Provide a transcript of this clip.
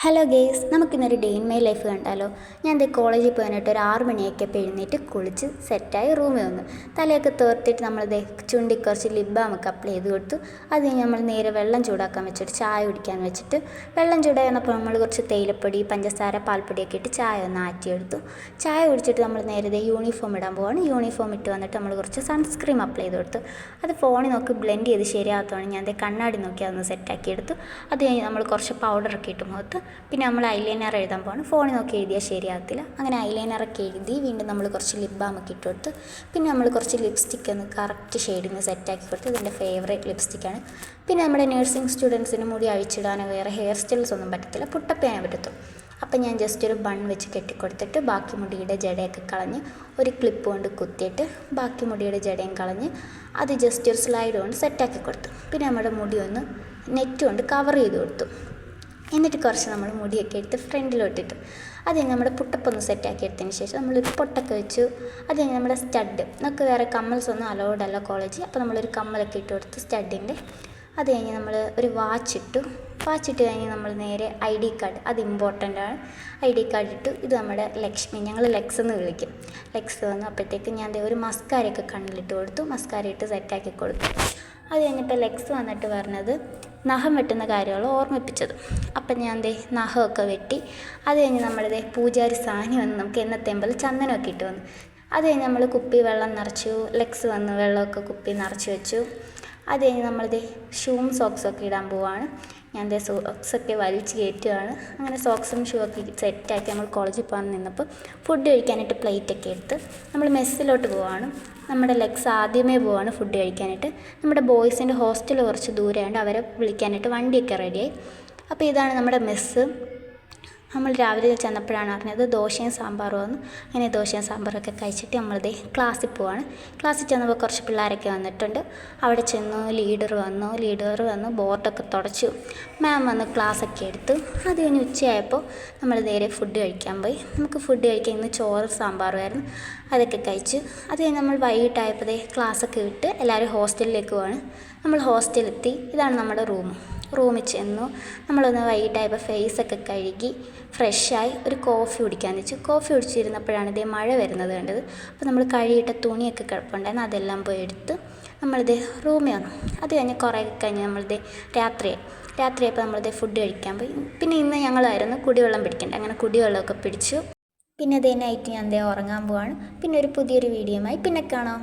Hello guys, നമുക്കിന്നൊരു day in my life കണ്ടാലോ. ഞാൻ ദേ കോളേജിൽ പോകാനായിട്ട് ഒരു 6 മണിയൊക്കെ എഴുന്നേറ്റ് കുളിച്ച് സെറ്റായി റൂമിൽ വന്നു. തലയൊക്കെ തോർത്തിട്ട് നമ്മൾ ചുണ്ടി കുറച്ച് ലിപ് ബാമൊക്കെ അപ്ലൈ ചെയ്ത് കൊടുത്തു. അത് കഴിഞ്ഞ് നമ്മൾ നേരെ വെള്ളം ചൂടാക്കാൻ വെച്ചിട്ട് ചായ കുടിക്കാൻ വെച്ചിട്ട് വെള്ളം ചൂടായിരുന്നപ്പോൾ നമ്മൾ കുറച്ച് തേയിലപ്പൊടി, പഞ്ചസാര, പാൽപ്പൊടിയൊക്കെ ഇട്ട് ചായ ഒന്ന് ആറ്റിയെടുത്തു. ചായ കുടിച്ചിട്ട് നമ്മൾ നേരെ യൂണിഫോം ഇടാൻ പോവാണ്. യൂണിഫോം ഇട്ട് വന്നിട്ട് നമ്മൾ കുറച്ച് സൺസ്ക്രീം അപ്ലൈ ചെയ്ത് കൊടുത്തു. അത് ഫോണിൽ നോക്കി ബ്ലെൻഡ് ചെയ്ത് ശരിയാകത്തോളം ഞാൻ കണ്ണാടി നോക്കി അതൊന്ന് സെറ്റാക്കി എടുത്തു. അത് കഴിഞ്ഞ് നമ്മൾ കുറച്ച് പൗഡറൊക്കെ ഇട്ട് മുഖത്ത്. പിന്നെ നമ്മൾ ഐലൈനർ എഴുതാൻ പോകണം. ഫോണിൽ നോക്കി എഴുതിയാൽ ശരിയാകത്തില്ല. അങ്ങനെ ഐലൈനറൊക്കെ എഴുതി വീണ്ടും നമ്മൾ കുറച്ച് ലിപ് ബാമൊക്കെ ഇട്ട് കൊടുത്ത്. പിന്നെ നമ്മൾ കുറച്ച് ലിപ്സ്റ്റിക്ക് ഒന്ന് കറക്റ്റ് ഷെയ്ഡിന് സെറ്റാക്കി കൊടുത്ത്. ഇതെൻ്റെ ഫേവറേറ്റ് ലിപ്സ്റ്റിക്കാണ്. പിന്നെ നമ്മുടെ നഴ്സിംഗ് സ്റ്റുഡൻസിന് മുടി അഴിച്ചിടാനോ വേറെ ഹെയർ സ്റ്റൈൽസ് ഒന്നും പറ്റത്തില്ല, പുട്ടപ്പേനെ പറ്റത്തുള്ളൂ. അപ്പം ഞാൻ ജസ്റ്റ് ഒരു ബൺ വെച്ച് കെട്ടിക്കൊടുത്തിട്ട് ബാക്കി മുടിയുടെ ജടയൊക്കെ കളഞ്ഞ് ഒരു ക്ലിപ്പ് കൊണ്ട് കുത്തിയിട്ട് ബാക്കി മുടിയുടെ ജടയും കളഞ്ഞ് അത് ജസ്റ്റ് ഒരു സ്ലൈഡ് കൊണ്ട് സെറ്റാക്കി കൊടുത്തു. പിന്നെ നമ്മുടെ മുടി ഒന്ന് നെറ്റ് കൊണ്ട് കവർ ചെയ്ത് കൊടുത്തു. എന്നിട്ട് കുറച്ച് നമ്മൾ മുടിയൊക്കെ എടുത്ത് ഫ്രണ്ടിലോട്ടിട്ടു. അത് കഴിഞ്ഞ് നമ്മുടെ പുട്ടപ്പൊന്ന് സെറ്റാക്കി എടുത്തതിന് ശേഷം നമ്മളൊരു പൊട്ടൊക്കെ വെച്ചു. അത് കഴിഞ്ഞ് നമ്മുടെ സ്റ്റഡ്, നമുക്ക് വേറെ കമ്മൽസ് ഒന്നും അലൗഡ് അല്ല കോളേജിൽ. അപ്പോൾ നമ്മളൊരു കമ്മലൊക്കെ ഇട്ട് കൊടുത്ത് സ്റ്റഡിൻ്റെ. അത് കഴിഞ്ഞ് നമ്മൾ ഒരു വാച്ചിട്ട് കഴിഞ്ഞ് നമ്മൾ നേരെ ID കാർഡ്, അത് ഇമ്പോർട്ടൻ്റ് ആണ്. ID കാർഡ് ഇട്ടു. ഇത് നമ്മുടെ ലക്ഷ്മി, ഞങ്ങൾ ലെക്സ് എന്ന് വിളിക്കും. ലെക്സ് വന്നു. അപ്പോഴത്തേക്ക് ഞാൻ ഒരു മസ്കാരയൊക്കെ കണ്ണിലിട്ട് കൊടുത്തു. മസ്കാര ഇട്ട് സെറ്റാക്കി കൊടുത്തു. അത് കഴിഞ്ഞിപ്പോൾ ലെക്സ് വന്നിട്ട് പറഞ്ഞത് നഖം വെട്ടുന്ന കാര്യങ്ങൾ ഓർമ്മിപ്പിച്ചത്. അപ്പം ഞാൻ നഖമൊക്കെ വെട്ടി. അത് കഴിഞ്ഞ് നമ്മളിതേ പൂജാരി സാനി വന്ന് നമുക്ക് എന്നത്തേമ്പിൽ ചന്ദനമൊക്കെ ഇട്ട് വന്നു. അത് കഴിഞ്ഞ് നമ്മൾ കുപ്പി വെള്ളം നിറച്ചു. ലെക്സ് വന്ന് വെള്ളമൊക്കെ കുപ്പി നിറച്ച് വെച്ചു. അത് കഴിഞ്ഞ് നമ്മളിതേ ഷൂവും സോക്സൊക്കെ ഇടാൻ പോവാണ്. ഞാൻ സോക്സൊക്കെ വലിച്ച് കയറ്റുകയാണ്. അങ്ങനെ സോക്സും ഷൂ ഒക്കെ സെറ്റാക്കി നമ്മൾ കോളേജിൽ പോകാൻ നിന്നപ്പോൾ ഫുഡ് കഴിക്കാനായിട്ട് പ്ലേറ്റൊക്കെ എടുത്ത് നമ്മൾ മെസ്സിലോട്ട് പോവാണ്. നമ്മുടെ ലെക്സ് ആദ്യമേ പോവാണ് ഫുഡ് കഴിക്കാനായിട്ട്. നമ്മുടെ ബോയ്സിൻ്റെ ഹോസ്റ്റൽ കുറച്ച് ദൂരമുണ്ട്, അവരെ വിളിക്കാനായിട്ട് വണ്ടിയൊക്കെ റെഡിയായി. അപ്പോൾ ഇതാണ് നമ്മുടെ മെസ്സ്. നമ്മൾ രാവിലെ ചെന്നപ്പോഴാണ് അറിഞ്ഞത് ദോശയും സാമ്പാറും വന്നു. അങ്ങനെ ദോശയും സാമ്പാറൊക്കെ കഴിച്ചിട്ട് നമ്മളിതേ ക്ലാസ്സിൽ പോവാണ്. ക്ലാസ്സിൽ ചെന്നപ്പോൾ കുറച്ച് പിള്ളേരൊക്കെ വന്നിട്ടുണ്ട്. അവിടെ ചെന്നു. ലീഡർ വന്നു ബോർഡൊക്കെ തുടച്ചു. മാം വന്ന് ക്ലാസ്സൊക്കെ എടുത്തു. അത് കഴിഞ്ഞ് ഉച്ചയായപ്പോൾ നമ്മൾ നേരെ ഫുഡ് കഴിക്കാൻ പോയി. നമുക്ക് ഫുഡ് കഴിക്കാൻ ഇന്ന് ചോറ് സാമ്പാറുമായിരുന്നു. അതൊക്കെ കഴിച്ചു. അത് കഴിഞ്ഞ് നമ്മൾ വൈകിട്ടായപ്പോൾ ക്ലാസ്സൊക്കെ വിട്ട് എല്ലാവരും ഹോസ്റ്റലിലേക്ക് പോവാണ്. നമ്മൾ ഹോസ്റ്റലിലെത്തി. ഇതാണ് നമ്മുടെ റൂമിൽ ചെന്നു. നമ്മളൊന്ന് വൈകിട്ടായപ്പോൾ ഫേസൊക്കെ കഴുകി ഫ്രഷായി ഒരു കോഫി കുടിക്കാമെന്ന് വെച്ചു. കോഫി കുടിച്ചിരുന്നപ്പോഴാണ് മഴ വരുന്നത് കണ്ടത്. അപ്പോൾ നമ്മൾ കഴുകിയിട്ട തുണിയൊക്കെ കിടപ്പുണ്ടായിരുന്നു, അതെല്ലാം പോയി എടുത്ത് നമ്മളിത് റൂമിൽ വന്നു. അത് കഴിഞ്ഞ് കുറേ കഴിഞ്ഞ് രാത്രിയായപ്പോൾ നമ്മളിത് ഫുഡ് കഴിക്കാൻ പോയി. പിന്നെ ഇന്ന് ഞങ്ങളായിരുന്നു കുടിവെള്ളം പിടിക്കേണ്ടത്. അങ്ങനെ കുടിവെള്ളമൊക്കെ പിടിച്ചു. പിന്നെ നൈറ്റ് ഞാൻ ഉറങ്ങാൻ പോവാണ്. പിന്നെ ഒരു പുതിയൊരു വീഡിയോയുമായി പിന്നെ കാണാം.